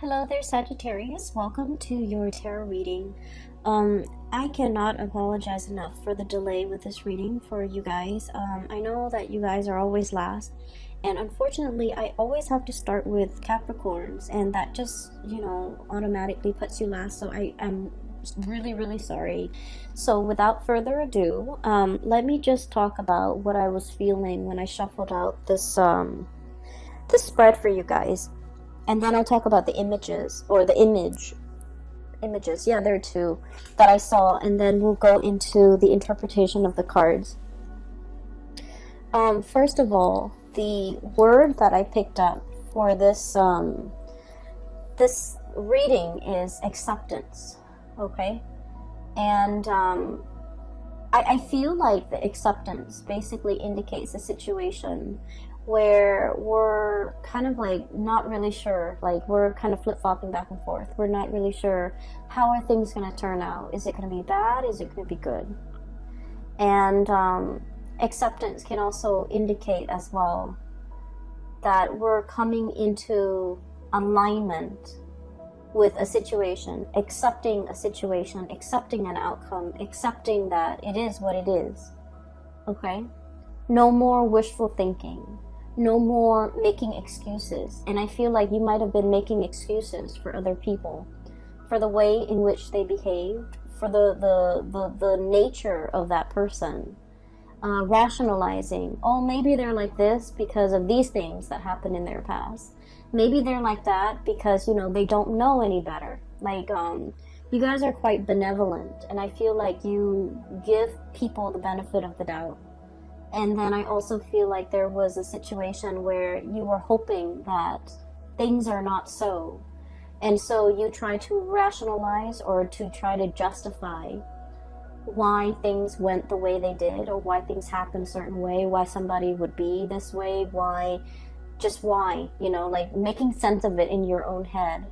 Hello there, Sagittarius. Welcome to your tarot reading. I cannot apologize enough for the delay with this reading for you guys. I know that you guys are always last, and unfortunately, I always have to start with Capricorns, and that just, automatically puts you last, so I'm really, really sorry. So without further ado, let me just talk about what I was feeling when I shuffled out this spread for you guys. And then I'll talk about the images, or the images, yeah, there are two that I saw, and then we'll go into the interpretation of the cards. First of all, the word that I picked up for this reading is acceptance, okay? And I feel like the acceptance basically indicates a situation where we're kind of like not really sure, like we're kind of flip-flopping back and forth. We're not really sure how are things going to turn out. Is it going to be bad? Is it going to be good? And acceptance can also indicate as well that we're coming into alignment with a situation, accepting an outcome, accepting that it is what it is, okay? No more wishful thinking. No more making excuses. And I feel like you might have been making excuses for other people, for the way in which they behaved, for the nature of that person. Rationalizing, oh, maybe they're like this because of these things that happened in their past. Maybe they're like that because, they don't know any better. Like, you guys are quite benevolent, and I feel like you give people the benefit of the doubt. And then I also feel like there was a situation where you were hoping that things are not so. And so you try to rationalize or to try to justify why things went the way they did, or why things happened a certain way, why somebody would be this way, why, like making sense of it in your own head,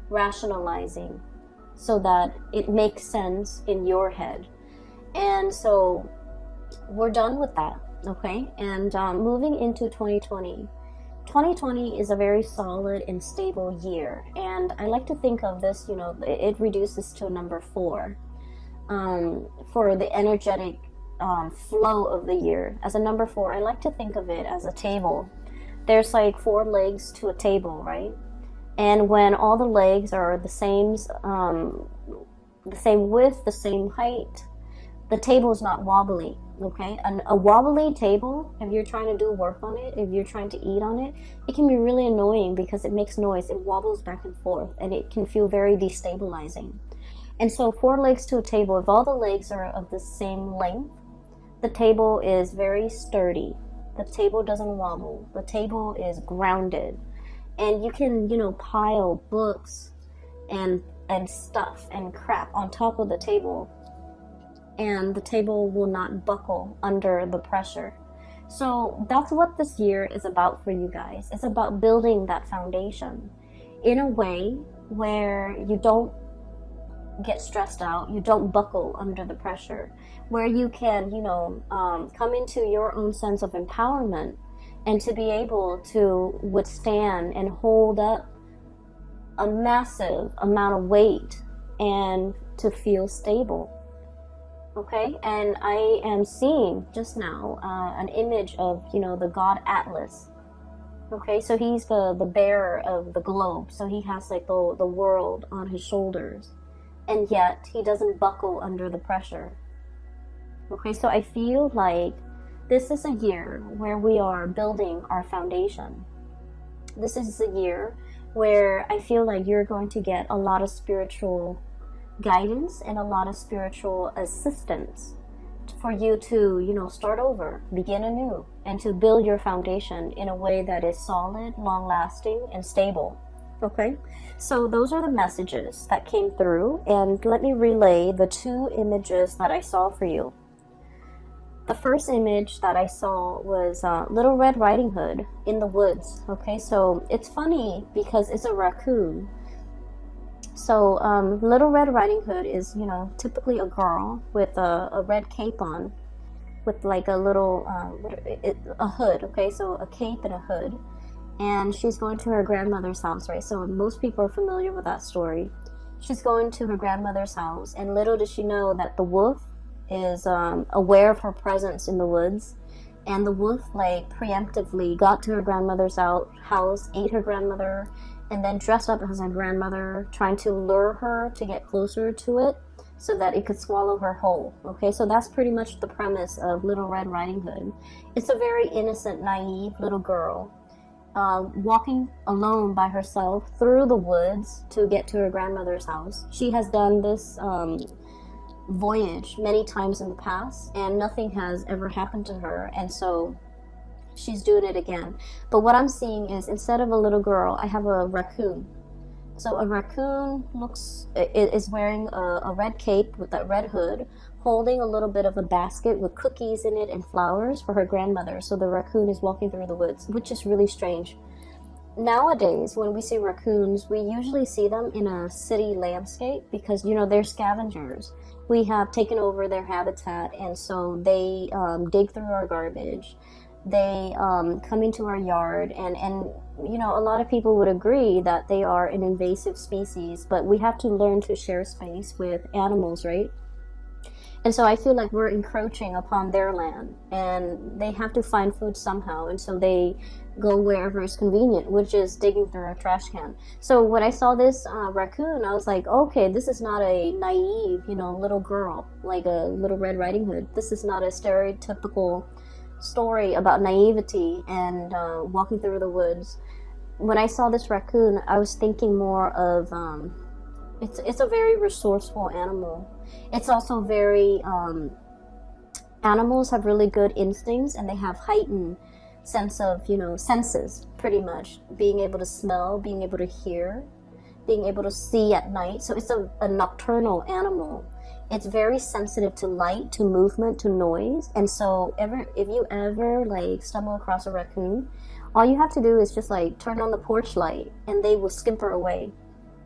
rationalizing so that it makes sense in your head. And so we're done with that. Okay, and moving into 2020. 2020 is a very solid and stable year, and I like to think of this, it reduces to number 4 for the energetic flow of the year. As a number 4, I like to think of it as a table. There's like 4 legs to a table, right? And when all the legs are the same width, the same height, the table is not wobbly. Okay, and a wobbly table, if you're trying to do work on it, if you're trying to eat on it, it can be really annoying because it makes noise. It wobbles back and forth, and it can feel very destabilizing. And so 4 legs to a table, if all the legs are of the same length, the table is very sturdy. The table doesn't wobble. The table is grounded. And you can, pile books and stuff and crap on top of the table, and the table will not buckle under the pressure. So that's what this year is about for you guys. It's about building that foundation in a way where you don't get stressed out, you don't buckle under the pressure, where you can, come into your own sense of empowerment and to be able to withstand and hold up a massive amount of weight and to feel stable. Okay, and I am seeing just now an image of, the god Atlas. Okay, so he's the bearer of the globe. So he has like the world on his shoulders. And yet he doesn't buckle under the pressure. Okay, so I feel like this is a year where we are building our foundation. This is a year where I feel like you're going to get a lot of spiritual guidance and a lot of spiritual assistance for you to, start over, begin anew, and to build your foundation in a way that is solid, long-lasting, and stable. Okay, so those are the messages that came through, and let me relay the 2 images that I saw for you. The first image that I saw was Little Red Riding Hood in the woods. Okay, so it's funny because it's a raccoon. So Little Red Riding Hood is, typically a girl with a red cape on, with like a little, a hood, okay? So a cape and a hood. and she's going to her grandmother's house, right? So most people are familiar with that story. She's going to her grandmother's house, and little does she know that the wolf is aware of her presence in the woods, and the wolf like preemptively got to her grandmother's house, ate her grandmother, and then dressed up as her grandmother, trying to lure her to get closer to it so that it could swallow her whole. Okay, so that's pretty much the premise of Little Red Riding Hood. It's a very innocent, naive little girl walking alone by herself through the woods to get to her grandmother's house. She has done this voyage many times in the past, and nothing has ever happened to her, and so she's doing it again. But what I'm seeing is, instead of a little girl, I have a raccoon. So a raccoon is wearing a red cape with that red hood, holding a little bit of a basket with cookies in it and flowers for her grandmother. So the raccoon is walking through the woods, which is really strange. Nowadays, when we see raccoons, we usually see them in a city landscape because, you know, they're scavengers. We have taken over their habitat, and so they dig through our garbage. They come into our yard, and you know, a lot of people would agree that they are an invasive species, but we have to learn to share space with animals, right? And so I feel like we're encroaching upon their land, and they have to find food somehow, and so they go wherever is convenient, which is digging through a trash can. So when I saw this raccoon, I was like, okay, this is not a naive, you know, little girl, like a Little Red Riding Hood. This is not a stereotypical story about naivety and walking through the woods. When I saw this raccoon, I was thinking more of it's a very resourceful animal. It's also very animals have really good instincts, and they have heightened sense of, you know, senses, pretty much being able to smell, being able to hear, being able to see at night. So it's a nocturnal animal. It's very sensitive to light, to movement, to noise. And so if you ever like stumble across a raccoon, all you have to do is just like turn on the porch light, and they will scamper away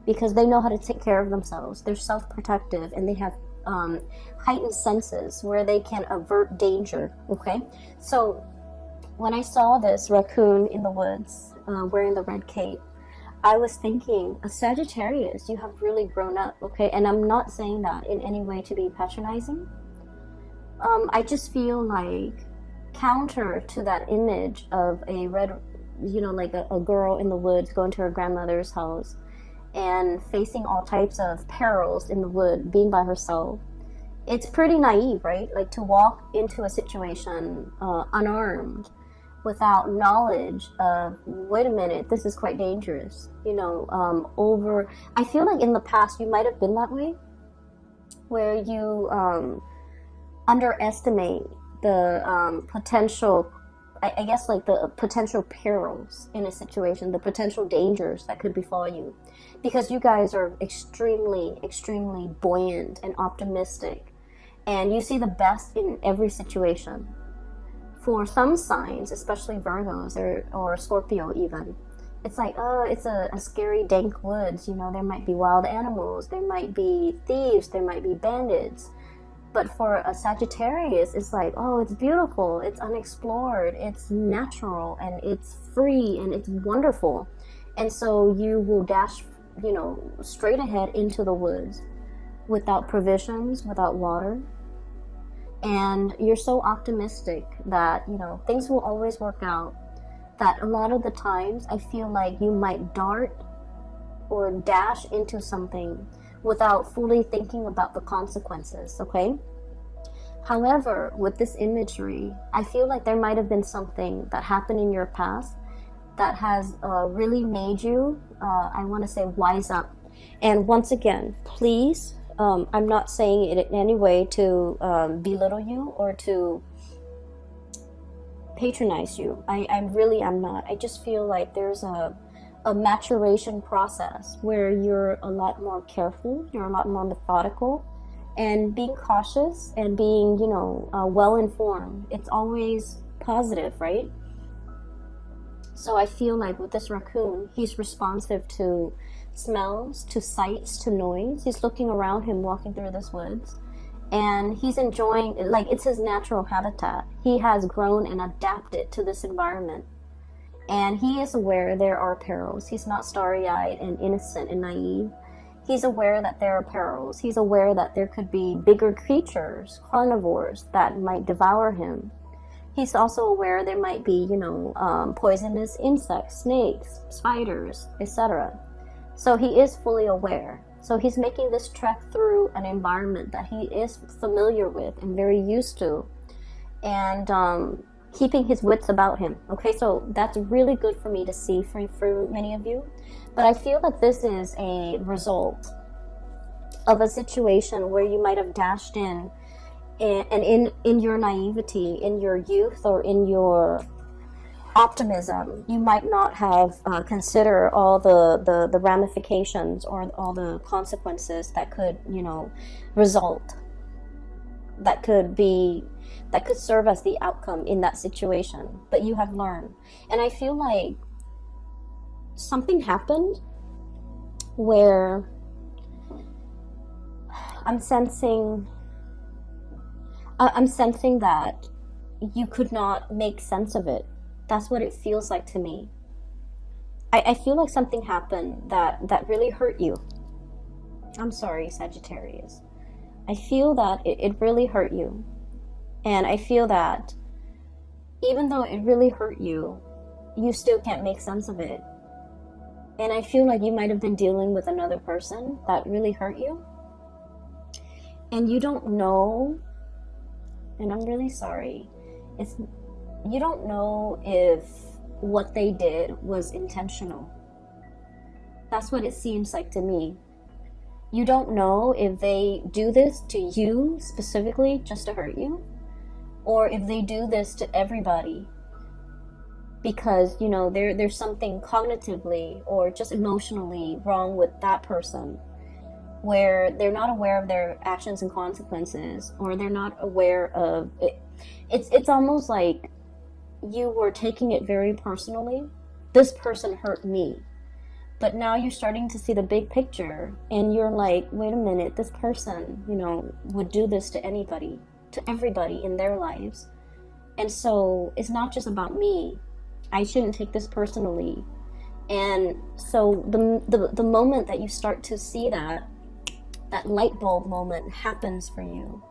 because they know how to take care of themselves. They're self-protective, and they have heightened senses where they can avert danger. Okay, so when I saw this raccoon in the woods wearing the red cape, I was thinking, a Sagittarius, you have really grown up, okay? And I'm not saying that in any way to be patronizing. I just feel like counter to that image of a red, you know, like a girl in the woods going to her grandmother's house and facing all types of perils in the wood, being by herself. It's pretty naive, right? Like to walk into a situation unarmed, without knowledge of, wait a minute, this is quite dangerous, you know, I feel like in the past you might have been that way, where you underestimate the potential, I guess like the potential perils in a situation, the potential dangers that could befall you, because you guys are extremely, extremely buoyant and optimistic, and you see the best in every situation. For some signs, especially Virgos or Scorpio even, it's like, oh, it's a scary, dank woods. You know, there might be wild animals, there might be thieves, there might be bandits. But for a Sagittarius, it's like, oh, it's beautiful, it's unexplored, it's natural, and it's free, and it's wonderful. And so you will dash, you know, straight ahead into the woods without provisions, without water. And you're so optimistic that, you know, things will always work out, that a lot of the times I feel like you might dart or dash into something without fully thinking about the consequences, okay? However, with this imagery, I feel like there might have been something that happened in your past that has really made you, I want to say, wise up. And once again, please, I'm not saying it in any way to belittle you or to patronize you. I really am not. I just feel like there's a maturation process where you're a lot more careful, you're a lot more methodical, and being cautious and being, you know, well informed. It's always positive, right? So I feel like with this raccoon, he's responsive to smells, to sights, to noise. He's looking around him walking through this woods, and he's enjoying, like, it's his natural habitat. He has grown and adapted to this environment, And he is aware there are perils. He's not starry-eyed and innocent and naive. He's aware that there are perils. He's aware that there could be bigger creatures, carnivores, that might devour him. He's also aware there might be, poisonous insects, snakes, spiders, etc. So he is fully aware. So he's making this trek through an environment that he is familiar with and very used to. And keeping his wits about him. Okay, so that's really good for me to see for many of you. But I feel that this is a result of a situation where you might have dashed in, and in your naivety, in your youth, or in your optimism, you might not have considered all the ramifications or all the consequences that could, result, that could serve as the outcome in that situation. But you have learned. And I feel like something happened where I'm sensing that you could not make sense of it. That's what it feels like to me. I feel like something happened that really hurt you. I'm sorry, Sagittarius. I feel that it really hurt you. And I feel that even though it really hurt you, you still can't make sense of it. And I feel like you might have been dealing with another person that really hurt you. And you don't know, and I'm really sorry, you don't know if what they did was intentional. That's what it seems like to me. You don't know if they do this to you specifically just to hurt you, or if they do this to everybody because, there's something cognitively or just emotionally wrong with that person, where they're not aware of their actions and consequences, or they're not aware of it. It's almost like you were taking it very personally. This person hurt me. But now you're starting to see the big picture, and you're like, wait a minute, this person, would do this to anybody, to everybody in their lives. And so it's not just about me. I shouldn't take this personally. And so the moment that you start to see that light bulb moment happens for you,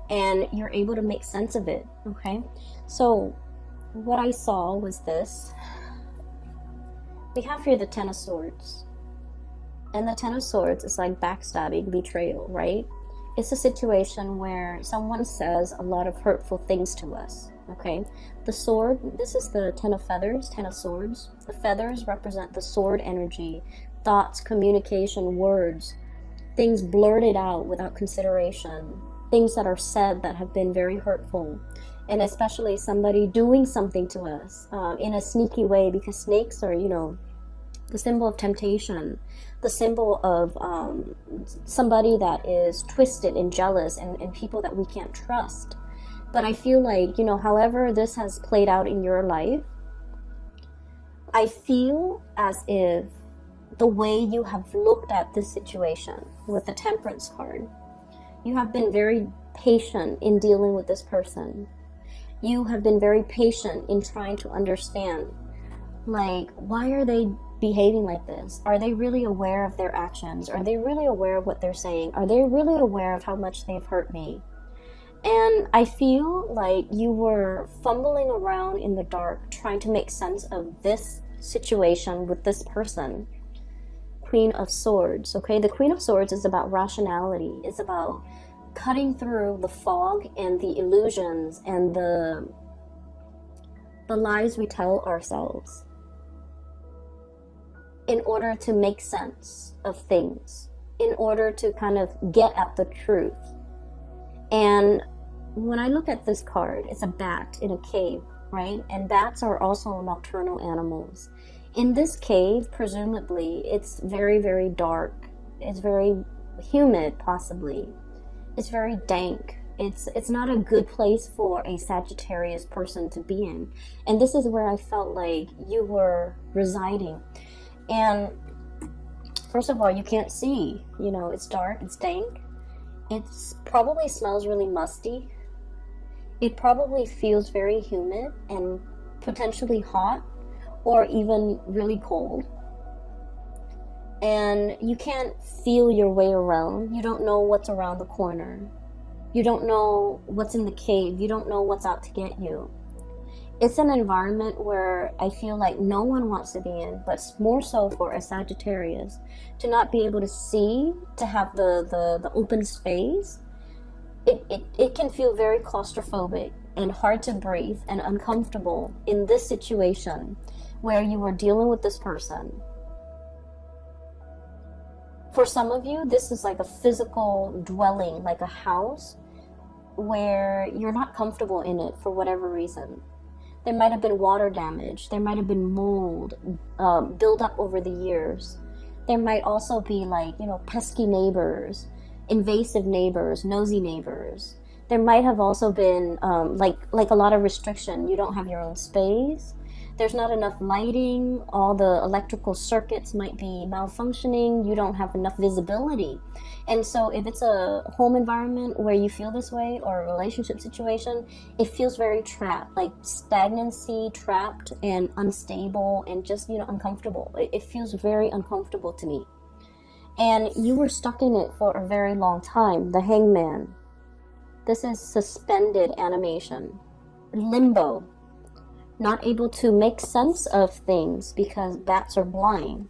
and you're able to make sense of it, okay? So what I saw was this. We have here the Ten of Swords. And the Ten of Swords is like backstabbing, betrayal, right? It's a situation where someone says a lot of hurtful things to us, okay? The sword, this is the Ten of Feathers, Ten of Swords. The feathers represent the sword energy, thoughts, communication, words, things blurted out without consideration, things that are said that have been very hurtful. And especially somebody doing something to us in a sneaky way, because snakes are, the symbol of temptation, the symbol of somebody that is twisted and jealous, and people that we can't trust. But I feel like, however this has played out in your life, I feel as if the way you have looked at this situation with the Temperance card, you have been very patient in dealing with this person. You have been very patient in trying to understand, like, why are they behaving like this? Are they really aware of their actions? Are they really aware of what they're saying? Are they really aware of how much they've hurt me? And I feel like you were fumbling around in the dark trying to make sense of this situation with this person. Queen of Swords, okay? The Queen of Swords is about rationality. It's about cutting through the fog and the illusions and the lies we tell ourselves in order to make sense of things, in order to kind of get at the truth. And when I look at this card, it's a bat in a cave, right? And bats are also nocturnal animals. In this cave, presumably, it's very, very dark. It's very humid, possibly. It's very dank. It's not a good place for a Sagittarius person to be in. And this is where I felt like you were residing. And first of all, you can't see. It's dark, it's dank. It probably smells really musty. It probably feels very humid and potentially hot. or even really cold. And you can't feel your way around. You don't know what's around the corner. You don't know what's in the cave. You don't know what's out to get you. It's an environment where I feel like no one wants to be in, but more so for a Sagittarius, to not be able to see, to have the open space. It can feel very claustrophobic and hard to breathe and uncomfortable in this situation where you are dealing with this person. For some of you, this is like a physical dwelling, like a house, where you're not comfortable in it for whatever reason. There might have been water damage. There might have been mold build up over the years. There might also be like, pesky neighbors, invasive neighbors, nosy neighbors. There might have also been like a lot of restriction. You don't have your own space. There's not enough lighting. All the electrical circuits might be malfunctioning. You don't have enough visibility. And so if it's a home environment where you feel this way, or a relationship situation, it feels very trapped, like stagnancy, trapped and unstable and just, uncomfortable. It feels very uncomfortable to me. And you were stuck in it for a very long time. The Hangman. This is suspended animation. Limbo. Not able to make sense of things because bats are blind.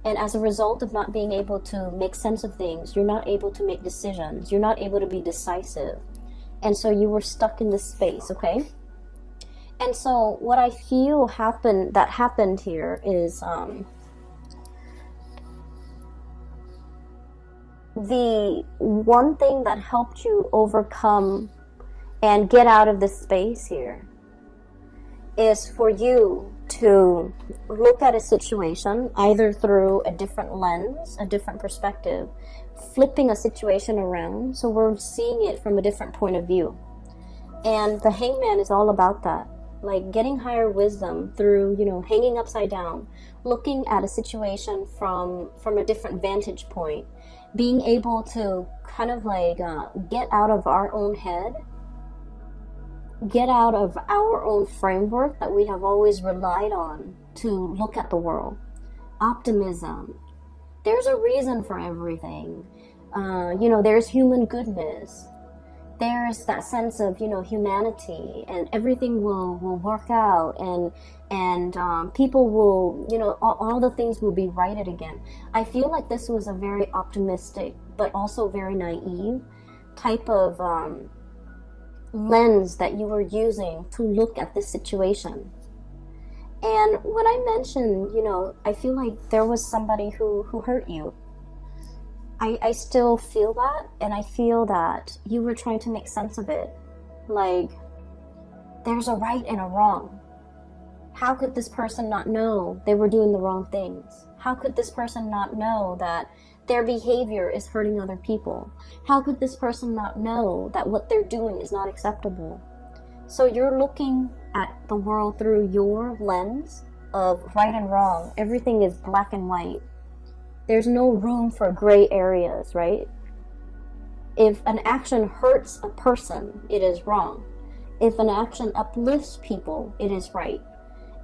And as a result of not being able to make sense of things, you're not able to make decisions. You're not able to be decisive. And so you were stuck in this space, okay? And so what I feel happened here is the one thing that helped you overcome and get out of this space here is for you to look at a situation either through a different lens, a different perspective, flipping a situation around so we're seeing it from a different point of view. And the Hangman is all about that, like getting higher wisdom through, hanging upside down, looking at a situation from a different vantage point, being able to kind of like get out of our own head, get out of our own framework that we have always relied on to look at the world. Optimism. There's a reason for everything. There's human goodness. There's that sense of, humanity, and everything will work out, and people will, all the things will be righted again. I feel like this was a very optimistic, but also very naive type of lens that you were using to look at this situation. And when I mentioned, I feel like there was somebody who hurt you. I still feel that, and I feel that you were trying to make sense of it. Like, there's a right and a wrong. How could this person not know they were doing the wrong things? How could this person not know that their behavior is hurting other people? How could this person not know that what they're doing is not acceptable? So you're looking at the world through your lens of right and wrong. Everything is black and white. There's no room for gray areas, right? If an action hurts a person, it is wrong. If an action uplifts people, it is right.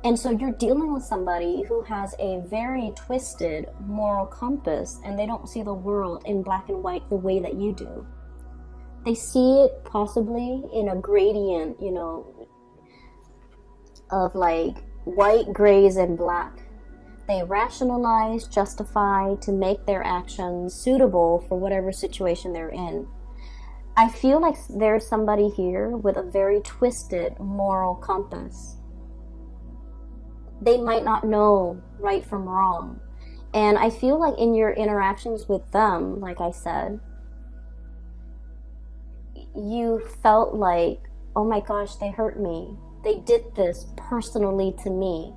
And so you're dealing with somebody who has a very twisted moral compass, and they don't see the world in black and white the way that you do. They see it possibly in a gradient, of like white, grays, and black. They rationalize, justify to make their actions suitable for whatever situation they're in. I feel like there's somebody here with a very twisted moral compass. They might not know right from wrong. And I feel like in your interactions with them, like I said, you felt like, oh my gosh, they hurt me. They did this personally to me.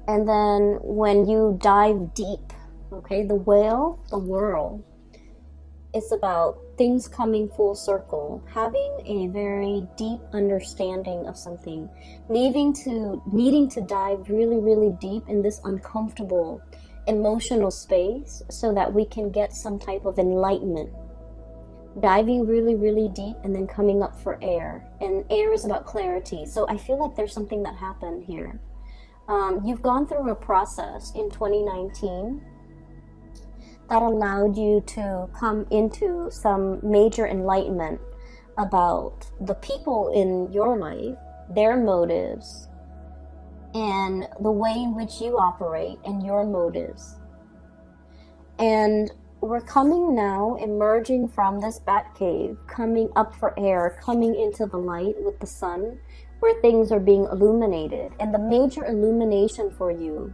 And then when you dive deep, okay, the whale, the world, it's about things coming full circle, having a very deep understanding of something, needing to dive really, really deep in this uncomfortable emotional space so that we can get some type of enlightenment. Diving really, really deep and then coming up for air. And air is about clarity. So I feel like there's something that happened here. You've gone through a process in 2019 that allowed you to come into some major enlightenment about the people in your life, their motives, and the way in which you operate and your motives. And we're coming now, emerging from this bat cave, coming up for air, coming into the light with the sun, where things are being illuminated. And the major illumination for you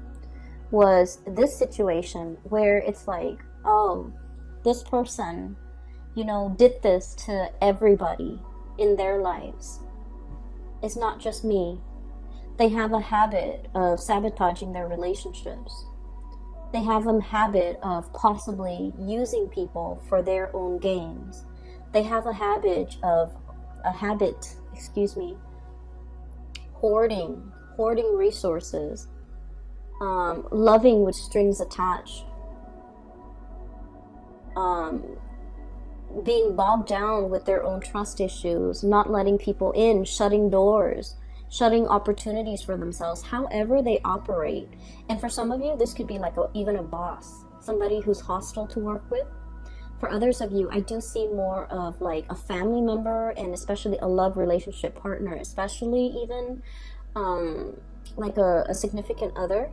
was this situation where it's like, oh, this person, you know, did this to everybody in their lives. It's not just me. They have a habit of sabotaging their relationships. They have a habit of possibly using people for their own gains. They have a habit, hoarding resources, loving with strings attached, being bogged down with their own trust issues, not letting people in, shutting doors, shutting opportunities for themselves, however they operate. And for some of you, this could be like even a boss, somebody who's hostile to work with. For others of you, I do see more of like a family member, and especially a love relationship partner, especially even like a significant other.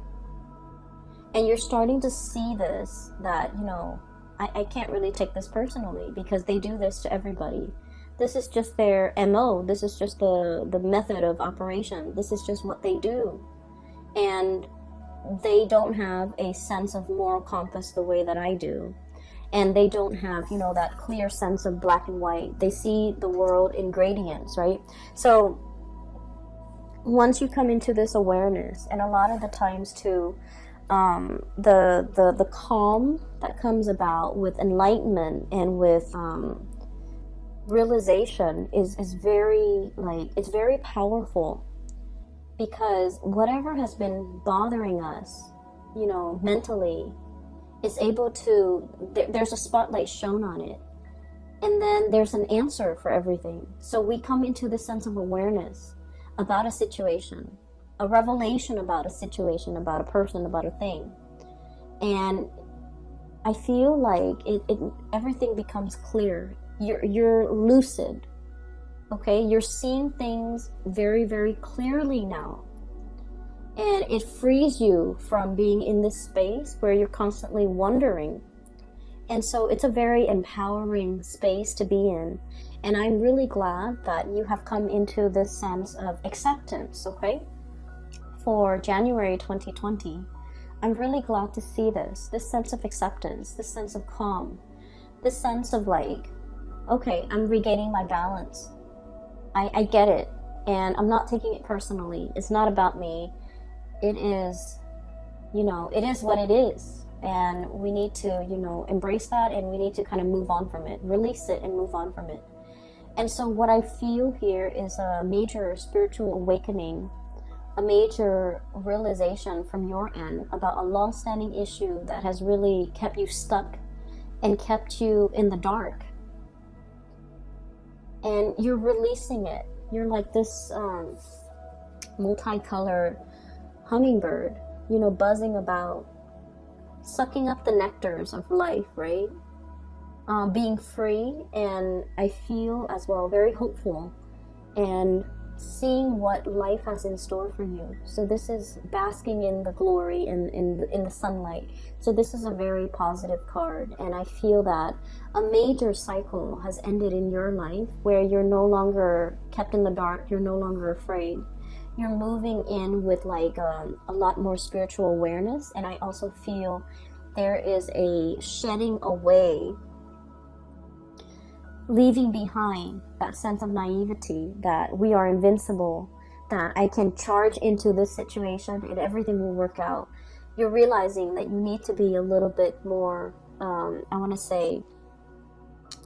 And you're starting to see this, that, you know, I can't really take this personally because they do this to everybody. This is just their MO. This is just the method of operation. This is just what they do. And they don't have a sense of moral compass the way that I do. And they don't have, you know, that clear sense of black and white. They see the world in gradients, right? So once you come into this awareness, and a lot of the times too, the calm that comes about with enlightenment and with realization is very, like, it's very powerful, because whatever has been bothering us, you know, mentally, is able to, there's a spotlight shown on it, and then there's an answer for everything. So we come into this sense of awareness about a situation, a revelation about a situation, about a person, about a thing, and I feel like everything becomes clear. You're lucid, okay? You're seeing things very, very clearly now. And it frees you from being in this space where you're constantly wondering. And so it's a very empowering space to be in. And I'm really glad that you have come into this sense of acceptance, okay? For January 2020, I'm really glad to see this sense of acceptance, this sense of calm, this sense of like, okay, I'm regaining my balance. I get it, and I'm not taking it personally. It's not about me. It is, you know, it is what it is. And we need to, you know, embrace that, and we need to kind of move on from it, release it and move on from it. And so what I feel here is a major spiritual awakening, a major realization from your end about a long-standing issue that has really kept you stuck and kept you in the dark. And you're releasing it. You're like this multicolored hummingbird, you know, buzzing about, sucking up the nectars of life, right? Being free, and I feel as well very hopeful and seeing what life has in store for you. So this is basking in the glory, in the sunlight. So this is a very positive card, and I feel that a major cycle has ended in your life where you're no longer kept in the dark, you're no longer afraid. You're moving in with like a lot more spiritual awareness, and I also feel there is a shedding away, leaving behind that sense of naivety that we are invincible, that I can charge into this situation and everything will work out. You're realizing that you need to be a little bit more, I want to say,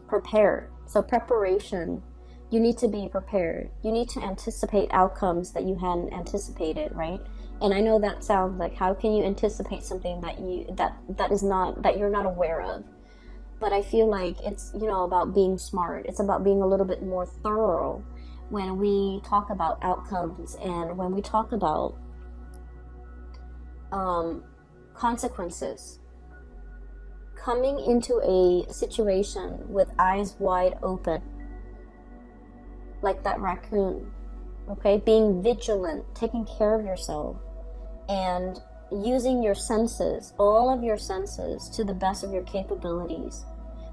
prepared. So preparation, you need to be prepared. You need to anticipate outcomes that you hadn't anticipated, right? And I know that sounds like, how can you anticipate something that you're not aware of? But I feel like it's, you know, about being smart. It's about being a little bit more thorough when we talk about outcomes, and when we talk about consequences. Coming into a situation with eyes wide open, like that raccoon, okay? Being vigilant, taking care of yourself, and using your senses, all of your senses, to the best of your capabilities,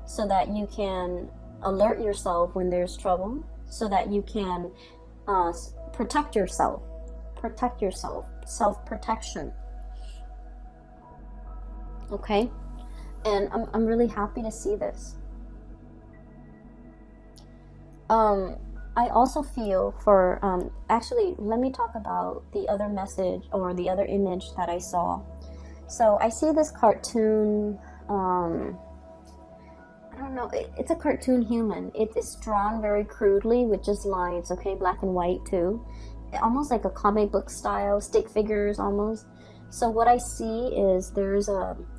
so that you can alert yourself when there's trouble, so that you can protect yourself, self-protection, okay? And I'm really happy to see this. I also feel for, actually, let me talk about the other message or the other image that I saw. So I see this cartoon, I don't know, it's a cartoon human. It is drawn very crudely with just lines, okay, black and white too. Almost like a comic book style, stick figures almost. So what I see is there's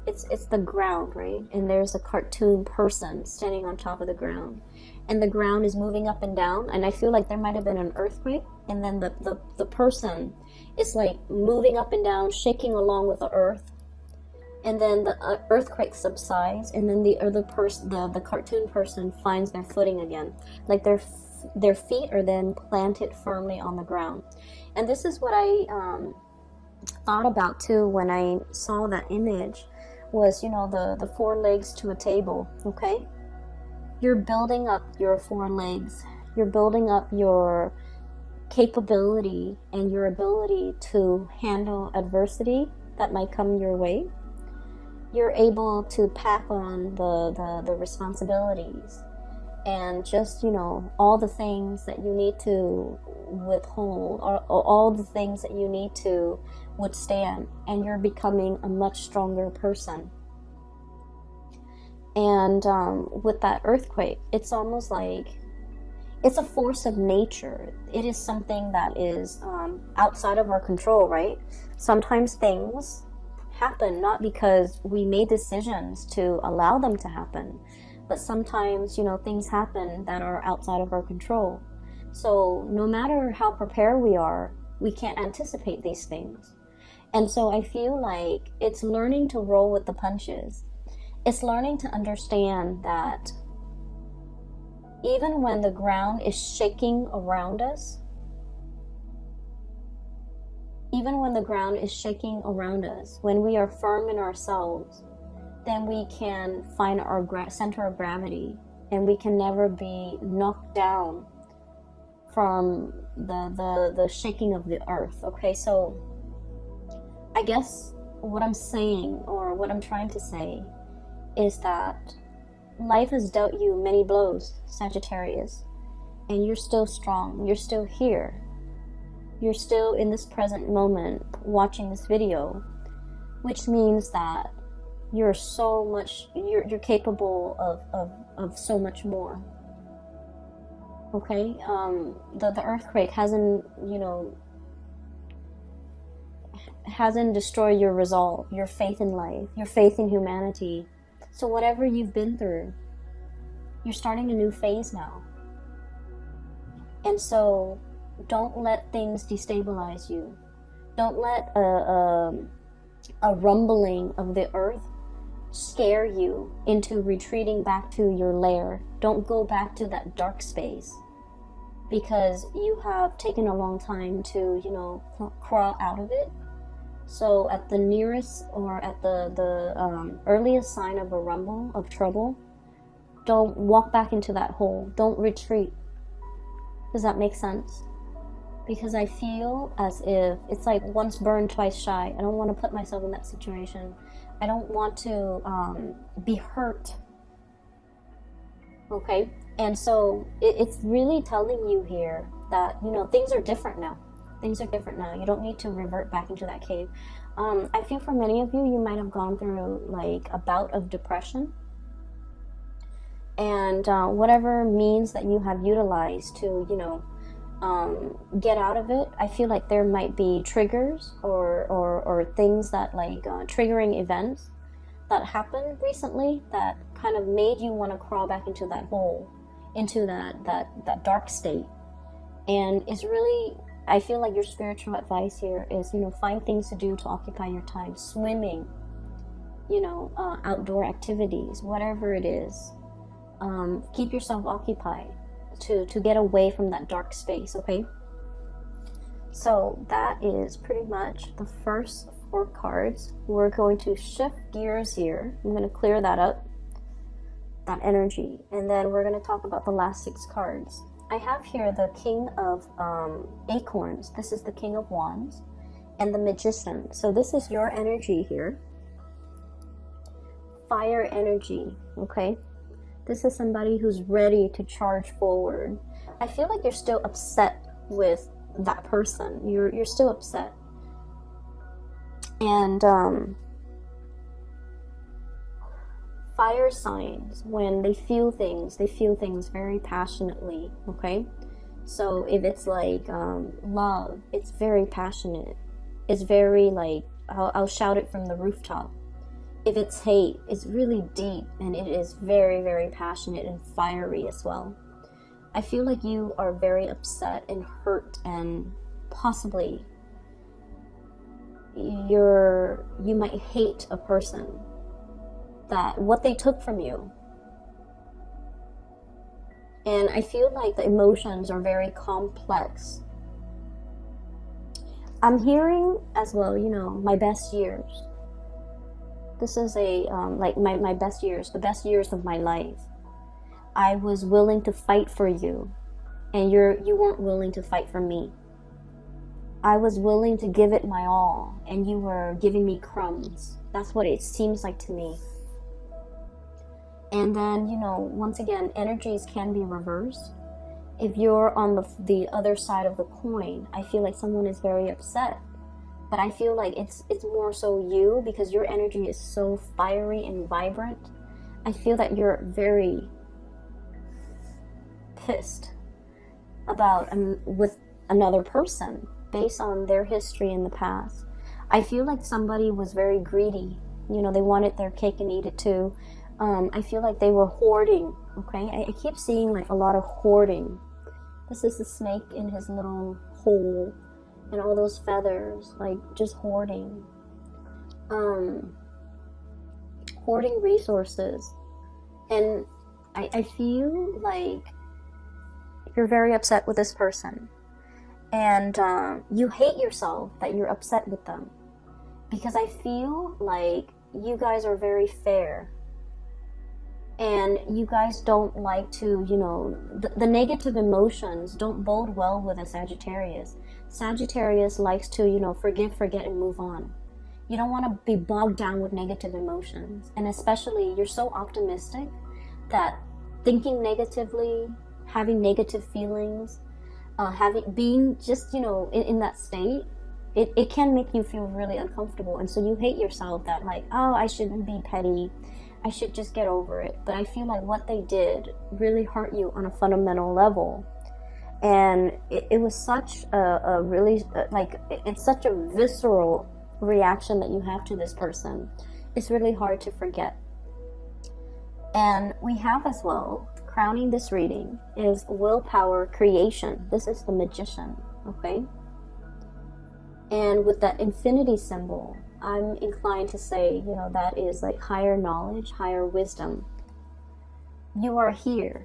it's the ground, right? And there's a cartoon person standing on top of the ground. And the ground is moving up and down. And I feel like there might have been an earthquake. And then the person is like moving up and down, shaking along with the earth. And then the earthquake subsides. And then the other person, the cartoon person, finds their footing again. Like their feet are then planted firmly on the ground. And this is what I thought about too when I saw that image, was, you know, the 4 legs to a table, okay? You're building up your 4 legs. You're building up your capability and your ability to handle adversity that might come your way. You're able to pack on the responsibilities and just, you know, all the things that you need to withhold, or all the things that you need to withstand, and you're becoming a much stronger person. And with that earthquake, it's almost like it's a force of nature. It is something that is outside of our control, right? Sometimes things happen not because we made decisions to allow them to happen, but sometimes, you know, things happen that are outside of our control. So no matter how prepared we are, we can't anticipate these things. And so I feel like it's learning to roll with the punches. It's learning to understand that even when the ground is shaking around us, when we are firm in ourselves, then we can find our center of gravity, and we can never be knocked down from the shaking of the earth, okay? So I guess what I'm saying, or what I'm trying to say, is that life has dealt you many blows, Sagittarius, and you're still strong. You're still here. You're still in this present moment watching this video, which means that you're so much, you're capable of so much more. Okay? The earthquake hasn't, you know, hasn't destroyed your resolve, your faith in life, your faith in humanity. So whatever you've been through, you're starting a new phase now. And so don't let things destabilize you. Don't let a rumbling of the earth scare you into retreating back to your lair. Don't go back to that dark space, because you have taken a long time to, you know, crawl out of it. So at the nearest, or at the earliest sign of a rumble of trouble, don't walk back into that hole. Don't retreat. Does that make sense? Because I feel as if it's like once burned, twice shy. I don't want to put myself in that situation. I don't want to be hurt. Okay? And so it's really telling you here that, you know, things are different now. Things are different now. You don't need to revert back into that cave. I feel for many of you, you might have gone through like a bout of depression. And whatever means that you have utilized to, you know, get out of it, I feel like there might be triggers or things that like triggering events that happened recently that kind of made you want to crawl back into that hole, into that dark state. And it's really I feel like your spiritual advice here is, you know, find things to do to occupy your time. Swimming, you know, outdoor activities, whatever it is. Keep yourself occupied to get away from that dark space, okay? So that is pretty much the first 4 cards. We're going to shift gears here. I'm going to clear that up, that energy, and then we're going to talk about the last 6 cards. I have here the King of Acorns. This is the King of Wands, and the Magician. So this is your energy here. Fire energy, okay? This is somebody who's ready to charge forward. I feel like you're still upset with that person. You're still upset. And fire signs, when they feel things very passionately, okay? So if it's like love, it's very passionate. It's very like, I'll shout it from the rooftop. If it's hate, it's really deep, and it is very, very passionate and fiery as well. I feel like you are very upset and hurt, and possibly you might hate a person, that what they took from you. And I feel like the emotions are very complex. I'm hearing as well, you know, my best years. This is a like my best years, the best years of my life. I was willing to fight for you, and you weren't willing to fight for me. I was willing to give it my all, and you were giving me crumbs. That's what it seems like to me. And then, you know, once again, energies can be reversed. If you're on the other side of the coin, I feel like someone is very upset. But I feel like it's more so you, because your energy is so fiery and vibrant. I feel that you're very pissed about with another person based on their history in the past. I feel like somebody was very greedy. You know, they wanted their cake and eat it too. I feel like they were hoarding, okay? I keep seeing like a lot of hoarding. This is the snake in his little hole. And all those feathers, like just hoarding. Hoarding resources. And I feel like you're very upset with this person. And you hate yourself that you're upset with them. Because I feel like you guys are very fair. And you guys don't like to, you know, the negative emotions don't bode well with a Sagittarius. Sagittarius likes to, you know, forgive, forget, and move on. You don't want to be bogged down with negative emotions. And especially, you're so optimistic that thinking negatively, having negative feelings, being just, you know, in that state, it can make you feel really uncomfortable. And so you hate yourself that like, oh, I shouldn't be petty. I should just get over it. But I feel like what they did really hurt you on a fundamental level. And it was such a really, like, it's such a visceral reaction that you have to this person. It's really hard to forget. And we have as well, crowning this reading, is willpower creation. This is the Magician, okay? And with that infinity symbol, I'm inclined to say, you know, that is like higher knowledge, higher wisdom. You are here.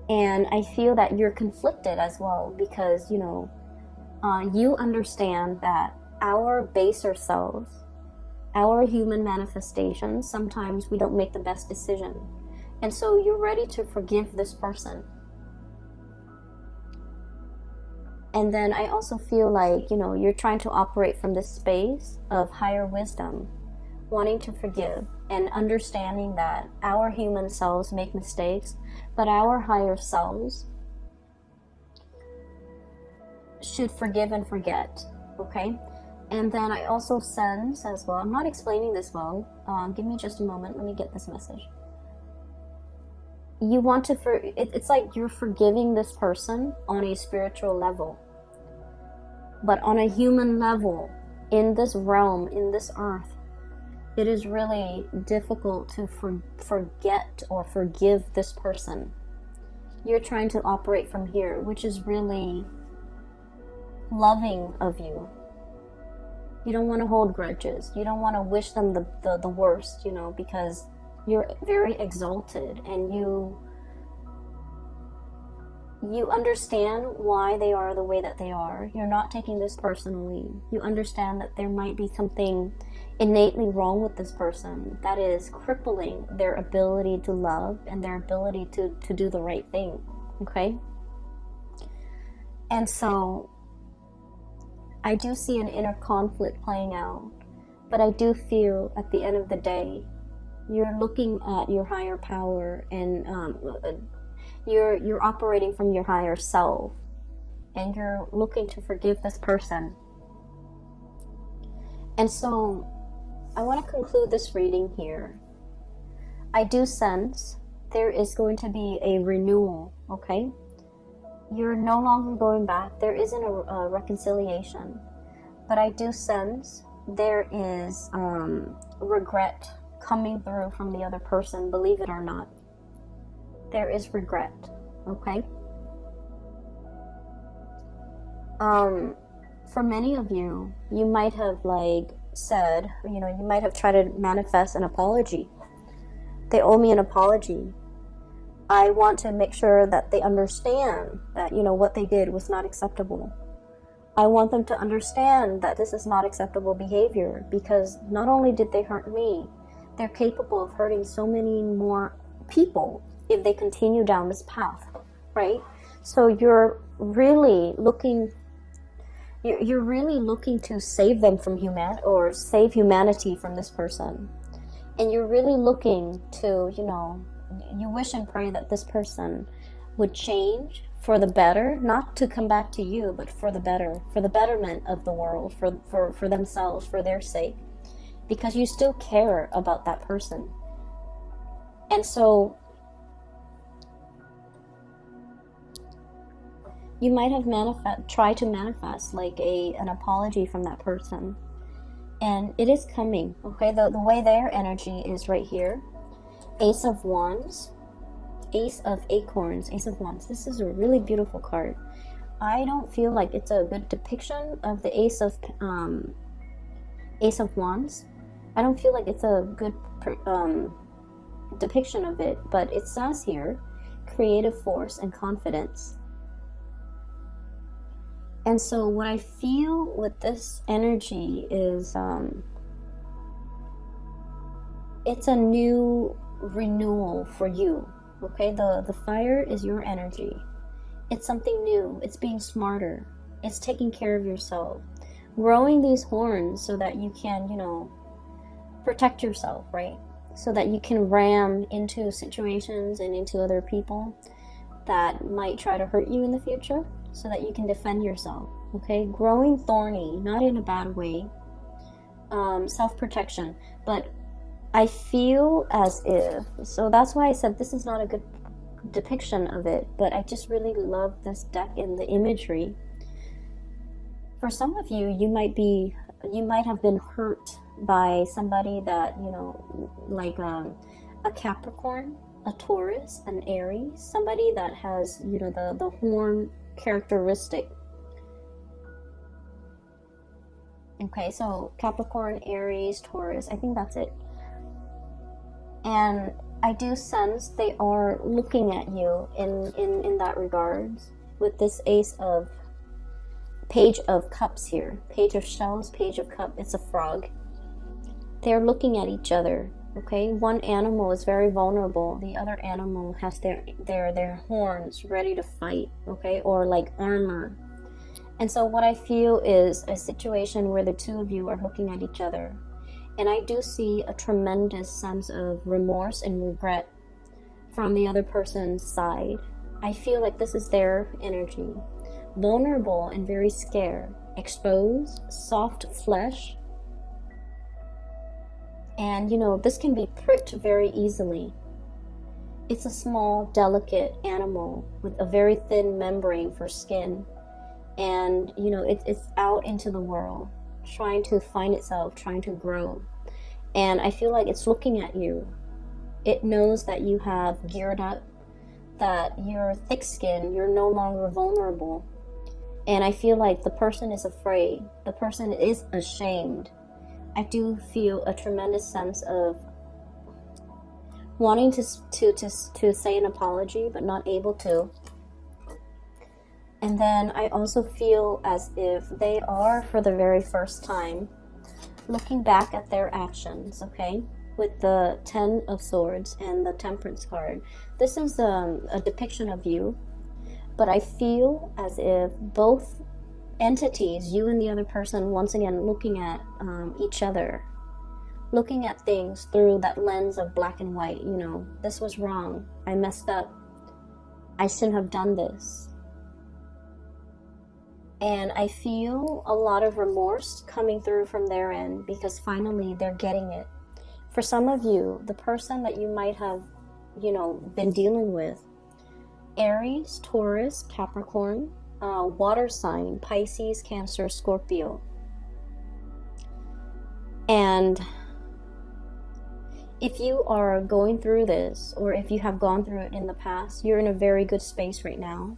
And I feel that you're conflicted as well because, you know, you understand that our baser selves, our human manifestations, sometimes we don't make the best decision. And so you're ready to forgive this person. And then I also feel like, you know, you're trying to operate from this space of higher wisdom, wanting to forgive and understanding that our human selves make mistakes, but our higher selves should forgive and forget, okay? And then I also sense as well, I'm not explaining this well, give me just a moment, let me get this message. You want to, it's like you're forgiving this person on a spiritual level. But on a human level, in this realm, in this earth, it is really difficult to forget or forgive this person. You're trying to operate from here, which is really loving of you. You don't want to hold grudges. You don't want to wish them the worst, you know, because you're very exalted and you understand why they are the way that they are. You're not taking this personally. You understand that there might be something innately wrong with this person that is crippling their ability to love and their ability to do the right thing, okay? And so I do see an inner conflict playing out, but I do feel at the end of the day, you're looking at your higher power and you're operating from your higher self, and you're looking to forgive this person. And so I want to conclude this reading here. I do sense there is going to be a renewal, okay? You're no longer going back. There isn't a reconciliation, but I do sense there is regret coming through from the other person, believe it or not. There is regret, okay? For many of you, you might have said, you might have tried to manifest an apology. They owe me an apology. I want to make sure that they understand that, what they did was not acceptable. I want them to understand that this is not acceptable behavior, because not only did they hurt me, they're capable of hurting so many more people if they continue down this path, right? So you're really looking to save them from save humanity from this person. And you're really looking to, you wish and pray that this person would change for the better, not to come back to you, but for the better, for the betterment of the world, for themselves, for their sake, because you still care about that person. And so you might have tried to manifest an apology from that person, and it is coming, okay? The way their energy is right here, Ace of Wands, Ace of Acorns, Ace of Wands. This is a really beautiful card. I don't feel like it's a good depiction of the Ace of Wands. I don't feel like it's a good depiction of it, but it says here, creative force and confidence. And so what I feel with this energy is it's a new renewal for you, okay? The fire is your energy. It's something new. It's being smarter. It's taking care of yourself. Growing these horns so that you can, protect yourself, right? So that you can ram into situations and into other people that might try to hurt you in the future, so that you can defend yourself, okay? Growing thorny, not in a bad way. Self-protection. But I feel as if, so that's why I said this is not a good depiction of it, but I just really love this deck and the imagery. For some of you, you might have been hurt by somebody that, a Capricorn, a Taurus, an Aries, somebody that has, the horn characteristic. Okay, so Capricorn, Aries, Taurus, I think that's it. And I do sense they are looking at you in that regards with this Page of Cups here. Page of Shells, Page of Cup, it's a frog. They're looking at each other, okay? One animal is very vulnerable. The other animal has their horns ready to fight, okay? Or like armor. And so what I feel is a situation where the two of you are looking at each other. And I do see a tremendous sense of remorse and regret from the other person's side. I feel like this is their energy. Vulnerable and very scared. Exposed, soft flesh. And, this can be pricked very easily. It's a small, delicate animal with a very thin membrane for skin. And, it's out into the world, trying to find itself, trying to grow. And I feel like it's looking at you. It knows that you have geared up, that you're thick-skinned, you're no longer vulnerable. And I feel like the person is afraid. The person is ashamed. I do feel a tremendous sense of wanting to say an apology, but not able to. And then I also feel as if they are, for the very first time, looking back at their actions, okay? With the 10 of Swords and the Temperance card. This is a depiction of you, but I feel as if both entities, you and the other person, once again looking at each other, looking at things through that lens of black and white. You know, this was wrong, I messed up, I shouldn't have done this. And I feel a lot of remorse coming through from their end, because finally they're getting it. For some of you, the person that you might have, you know, been dealing with, Aries, Taurus, Capricorn, water sign, Pisces, Cancer, Scorpio. And if you are going through this, or if you have gone through it in the past, you're in a very good space right now.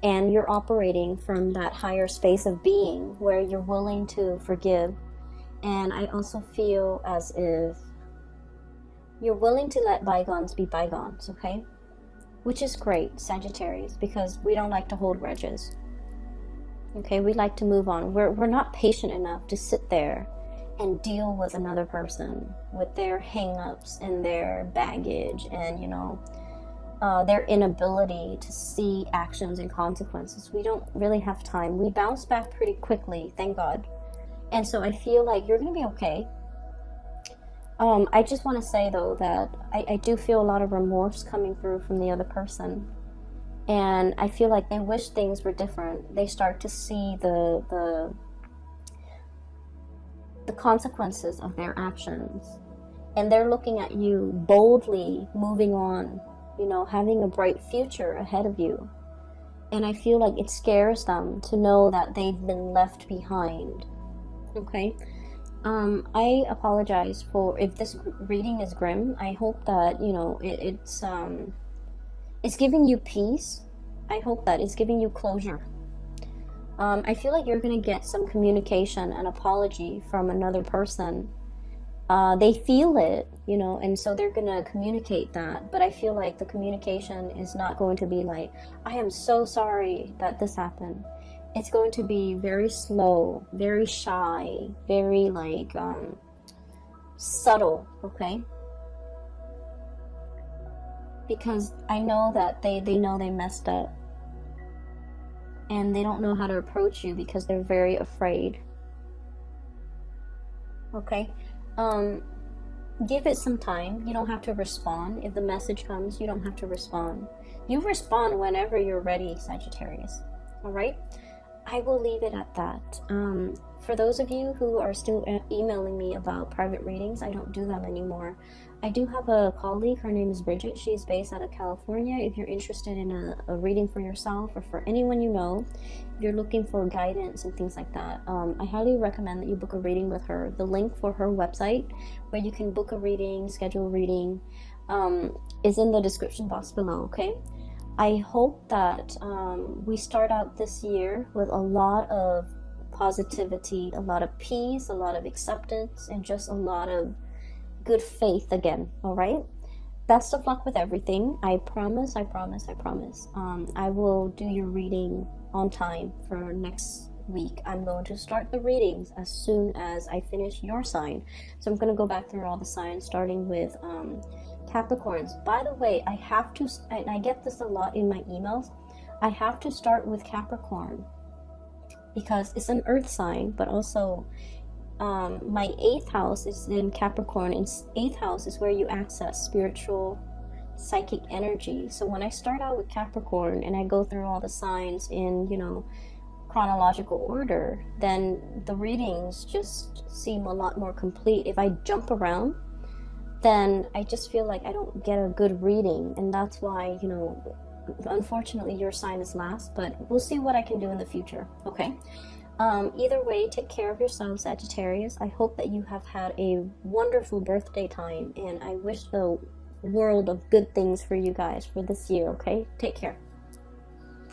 And you're operating from that higher space of being where you're willing to forgive. And I also feel as if you're willing to let bygones be bygones, okay? Which is great, Sagittarius, because we don't like to hold grudges. Okay, we like to move on. We're not patient enough to sit there and deal with another person with their hang-ups and their baggage and, you know, their inability to see actions and consequences. We don't really have time. We bounce back pretty quickly, thank God. And so I feel like you're going to be okay. I just want to say, though, that I do feel a lot of remorse coming through from the other person. And I feel like they wish things were different. They start to see the consequences of their actions. And they're looking at you boldly moving on, you know, having a bright future ahead of you. And I feel like it scares them to know that they've been left behind. Okay? I apologize for if this reading is grim. I hope that, you know, it's giving you peace. I hope that it's giving you closure. I feel like you're going to get some communication and apology from another person. They feel it, you know, and so they're going to communicate that. But I feel like the communication is not going to be like, I am so sorry that this happened. It's going to be very slow, very shy, very like subtle, okay? Because I know that they know they messed up. And they don't know how to approach you because they're very afraid. Okay? Give it some time. You don't have to respond. If the message comes, you don't have to respond. You respond whenever you're ready, Sagittarius. Alright? I will leave it at that. For those of you who are still emailing me about private readings, I don't do them anymore. I do have a colleague, her name is Bridget. She's based out of California. If you're interested in a reading for yourself or for anyone you know, if you're looking for guidance and things like that, I highly recommend that you book a reading with her. The link for her website, where you can book a reading, schedule a reading, is in the description box below, okay? I hope that we start out this year with a lot of positivity, a lot of peace, a lot of acceptance, and just a lot of good faith again, alright? Best of luck with everything. I promise. I will do your reading on time for next week. I'm going to start the readings as soon as I finish your sign. So I'm going to go back through all the signs, starting with Capricorns. By the way, I have to, and I get this a lot in my emails, I have to start with Capricorn because it's an earth sign, but also my 8th house is in Capricorn, and 8th house is where you access spiritual, psychic energy. So when I start out with Capricorn and I go through all the signs in, you know, chronological order, then the readings just seem a lot more complete. If I jump around, then I just feel like I don't get a good reading, and that's why, you know, unfortunately your sign is last, but we'll see what I can do in the future, okay? Either way, take care of yourself, Sagittarius. I hope that you have had a wonderful birthday time, and I wish the world of good things for you guys for this year, okay? Take care.